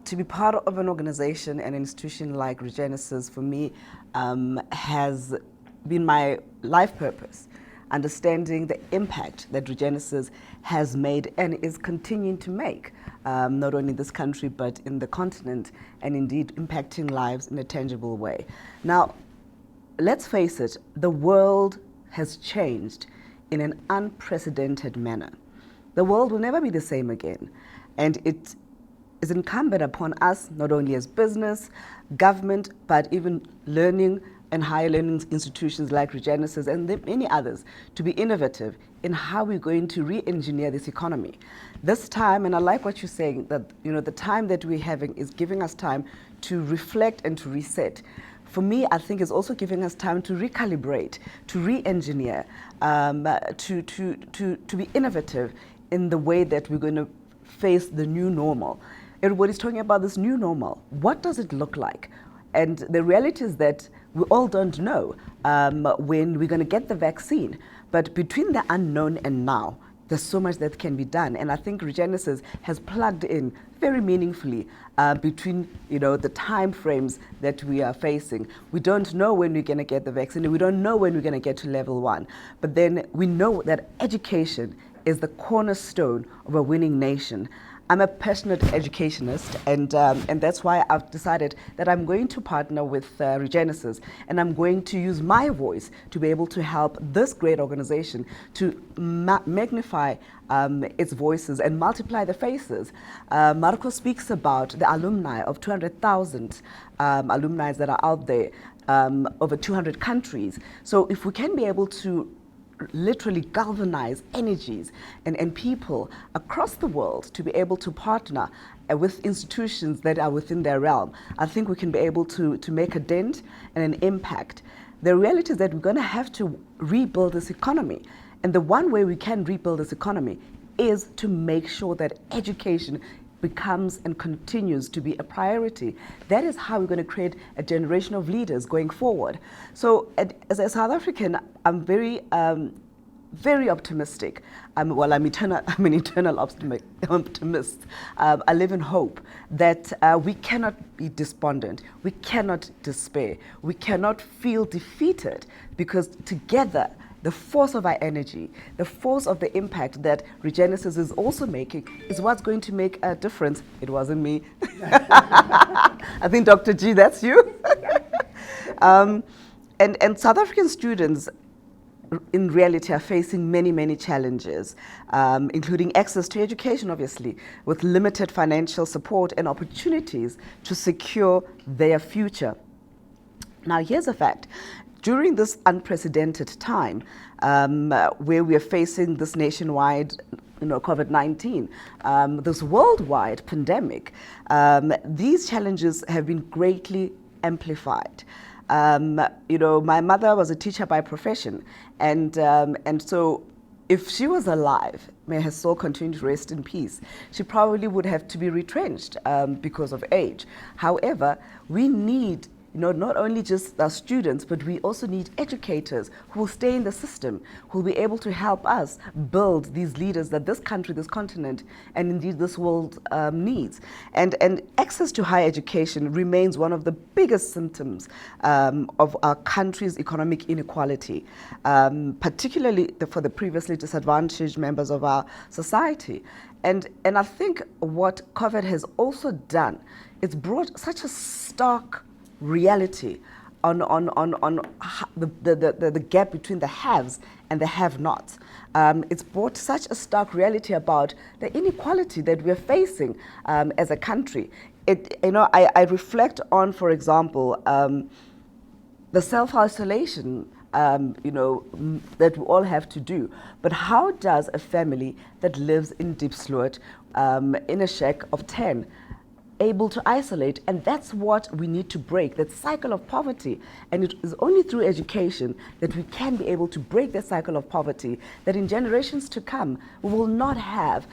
To be part of an organization and institution like Regenesys, for me, has been my life purpose. Understanding the impact that Regenesys has made and is continuing to make, not only in this country, but in the continent, and indeed impacting lives in a tangible way. Now, let's face it, the world has changed in an unprecedented manner. The world will never be the same again. And it is incumbent upon us, not only as business, government, but even learning and higher learning institutions like Regenesys and many others, to be innovative in how we're going to re-engineer this economy. This time, and I like what you're saying, that the time that we're having is giving us time to reflect and to reset. For me, I think it's also giving us time to recalibrate, to re-engineer, to be innovative in the way that we're going to face the new normal. Everybody's talking about this new normal. What does it look like? And the reality is that we all don't know when we're going to get the vaccine. But between the unknown and now, there's so much that can be done. And I think Regenesys has plugged in very meaningfully between the time frames that we are facing. We don't know when we're going to get the vaccine. We don't know when we're going to get to level 1. But then we know that education is the cornerstone of a winning nation. I'm a passionate educationist, and that's why I've decided that I'm going to partner with Regenesys, and I'm going to use my voice to be able to help this great organization to magnify its voices and multiply the faces. Marco speaks about the alumni of 200,000 alumni that are out there, over 200 countries. So if we can be able to literally galvanize energies and people across the world to be able to partner with institutions that are within their realm, I think we can be able to make a dent and an impact. The reality is that we're going to have to rebuild this economy. And the one way we can rebuild this economy is to make sure that education becomes and continues to be a priority. That is how we're going to create a generation of leaders going forward. So as a South African, I'm very optimistic. I'm an eternal optimist. I live in hope that we cannot be despondent. We cannot despair. We cannot feel defeated, because together, the force of our energy, the force of the impact that Regenesys is also making is what's going to make a difference. It wasn't me. I think, Dr. G, that's you. And South African students, in reality, are facing many, many challenges, including access to education, obviously, with limited financial support and opportunities to secure their future. Now, here's a fact. During this unprecedented time, where we are facing this nationwide, COVID-19, this worldwide pandemic, these challenges have been greatly amplified. My mother was a teacher by profession, and so if she was alive, may her soul continue to rest in peace, she probably would have to be retrenched because of age. However, we need not only just our students, but we also need educators who will stay in the system, who will be able to help us build these leaders that this country, this continent, and indeed this world needs. And access to higher education remains one of the biggest symptoms of our country's economic inequality, particularly for the previously disadvantaged members of our society. And I think what COVID has also done, it's brought such a stark reality on the gap between the haves and the have-nots. It's brought such a stark reality about the inequality that we're facing as a country. I reflect on, for example, the self-isolation that we all have to do. But how does a family that lives in Diepsloot, in a shack of 10, able to isolate? And that's what we need to break, that cycle of poverty. And it is only through education that we can be able to break the cycle of poverty, that in generations to come, we will not have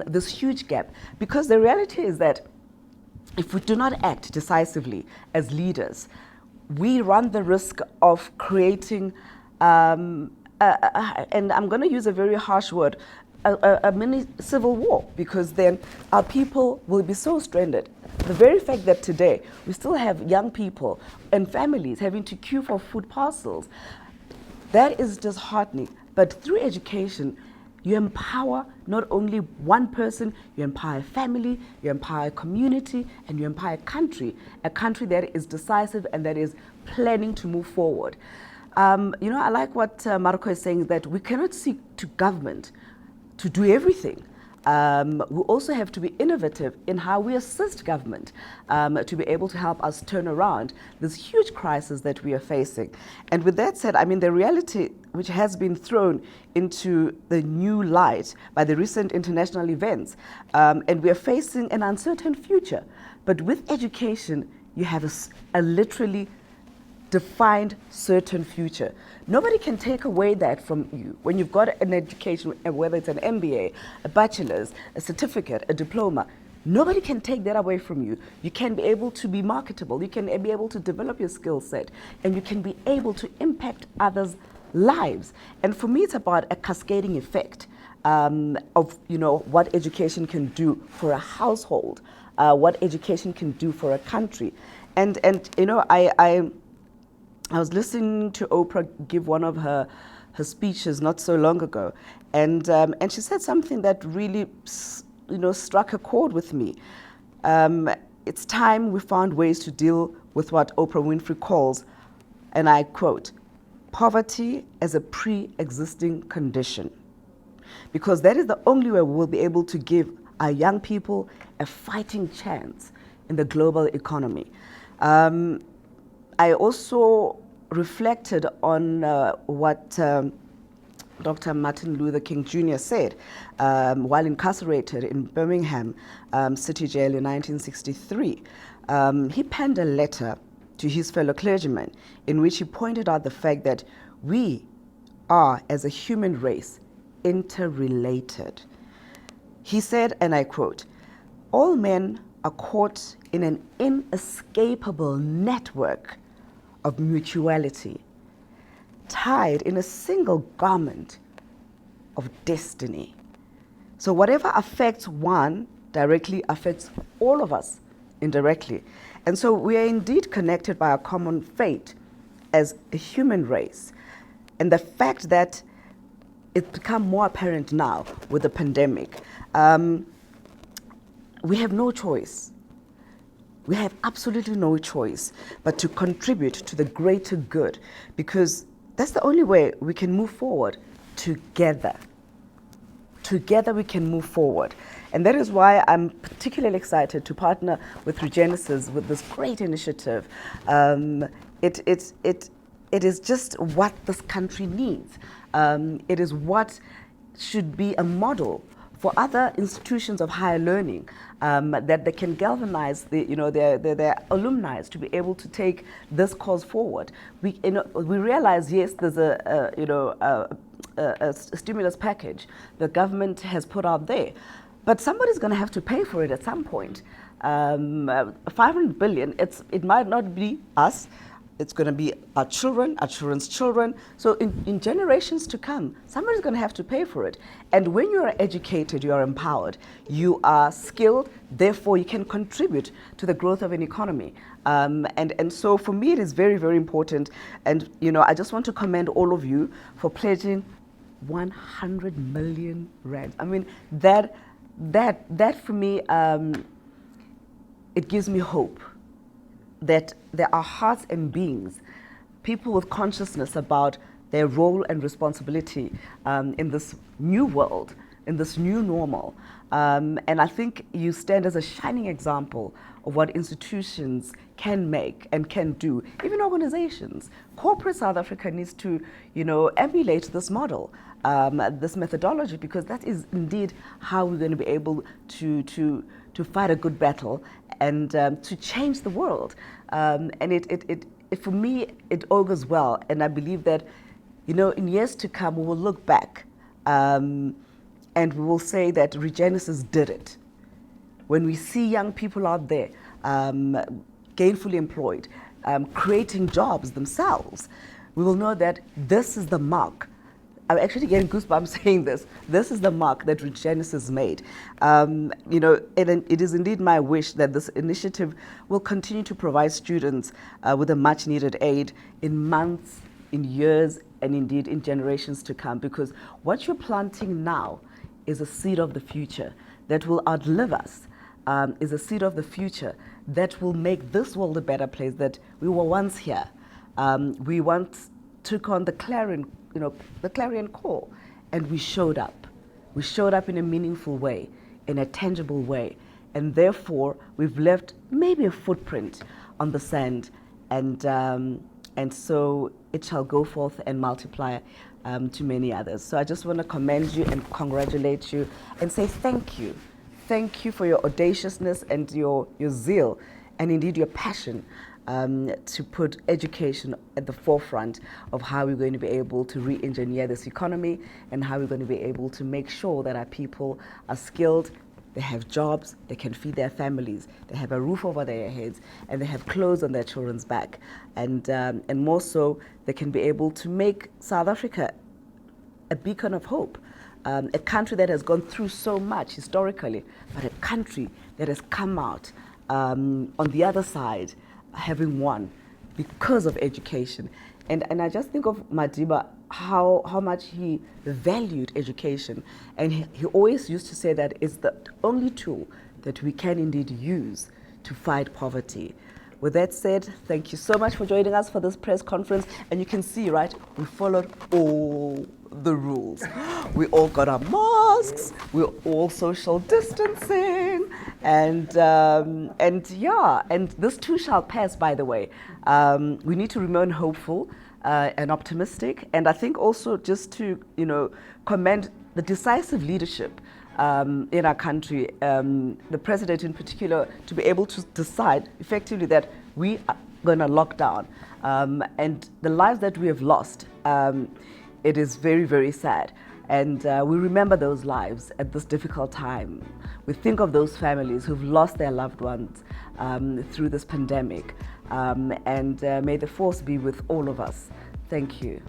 this huge gap. Because the reality is that if we do not act decisively as leaders, we run the risk of creating, and I'm going to use a very harsh word, a mini civil war, because then our people will be so stranded. The very fact that today we still have young people and families having to queue for food parcels, that is disheartening. But through education, you empower not only one person, you empower a family, you empower a community, and you empower a country that is decisive and that is planning to move forward. I like what Marco is saying, that we cannot seek to government to do everything. We also have to be innovative in how we assist government to be able to help us turn around this huge crisis that we are facing. And with that said, I mean, the reality which has been thrown into the new light by the recent international events, and we are facing an uncertain future. But with education, you have a literally defined certain future. Nobody can take away that from you. When you've got an education, whether it's an MBA, a bachelor's, a certificate, a diploma, nobody can take that away from you. You can be able to be marketable, you can be able to develop your skill set, and you can be able to impact others' lives. And for me, it's about a cascading effect of what education can do for a household, what education can do for a country. And I was listening to Oprah give one of her speeches not so long ago, and she said something that really struck a chord with me. It's time we found ways to deal with what Oprah Winfrey calls, and I quote, poverty as a pre-existing condition, because that is the only way we will be able to give our young people a fighting chance in the global economy. I also reflected on what Dr. Martin Luther King Jr. said while incarcerated in Birmingham City Jail in 1963. He penned a letter to his fellow clergymen in which he pointed out the fact that we are, as a human race, interrelated. He said, and I quote, all men are caught in an inescapable network of mutuality, tied in a single garment of destiny. So whatever affects one directly affects all of us indirectly. And so we are indeed connected by a common fate as a human race. And the fact that it's become more apparent now with the pandemic, we have no choice. We have absolutely no choice but to contribute to the greater good, because that's the only way we can move forward together. Together we can move forward. And that is why I'm particularly excited to partner with Regenesys with this great initiative. It is just what this country needs. It is what should be a model for other institutions of higher learning, that they can galvanize their alumni to be able to take this cause forward. We realize, yes, there's a stimulus package the government has put out there, but somebody's going to have to pay for it at some point. 500 billion, it might not be us. It's going to be our children, our children's children. So in generations to come, somebody's going to have to pay for it. And when you are educated, you are empowered, you are skilled, therefore you can contribute to the growth of an economy. And so for me, it is very, very important. And, I just want to commend all of you for pledging 100 million rand. I mean, that for me, it gives me hope that there are hearts and beings, people with consciousness about their role and responsibility in this new world, in this new normal. And I think you stand as a shining example of what institutions can make and can do, even organizations. Corporate South Africa needs to, emulate this model, this methodology, because that is indeed how we're going to be able to fight a good battle and to change the world. And it for me, it augurs well. And I believe that, in years to come, we will look back and we will say that Regenesys did it. When we see young people out there gainfully employed, creating jobs themselves, we will know that this is the mark I'm actually getting goosebumps saying this. This is the mark that Regenesys made. It is indeed my wish that this initiative will continue to provide students with a much needed aid in months, in years, and indeed in generations to come, because what you're planting now is a seed of the future that will outlive us, is a seed of the future that will make this world a better place that we were once here. We once took on the clarion call, and we showed up. We showed up in a meaningful way, in a tangible way, and therefore we've left maybe a footprint on the sand, and so it shall go forth and multiply to many others. So I just want to commend you and congratulate you and say thank you. Thank you for your audaciousness and your zeal and indeed your passion to put education at the forefront of how we're going to be able to re-engineer this economy and how we're going to be able to make sure that our people are skilled, they have jobs, they can feed their families, they have a roof over their heads, and they have clothes on their children's back. And more so, they can be able to make South Africa a beacon of hope. A country that has gone through so much historically, but a country that has come out on the other side having won because of education. And I just think of Madiba, how much he valued education. And he always used to say that it's the only tool that we can indeed use to fight poverty. With that said, thank you so much for joining us for this press conference. And you can see, right, we followed all the rules. We all got our masks, we're all social distancing, and this too shall pass, by the way. We need to remain hopeful and optimistic, and I think also just to, commend the decisive leadership in our country, the president in particular, to be able to decide effectively that we are going to lock down, and the lives that we have lost, it is very, very sad. And we remember those lives at this difficult time. We think of those families who've lost their loved ones through this pandemic. And may the force be with all of us. Thank you.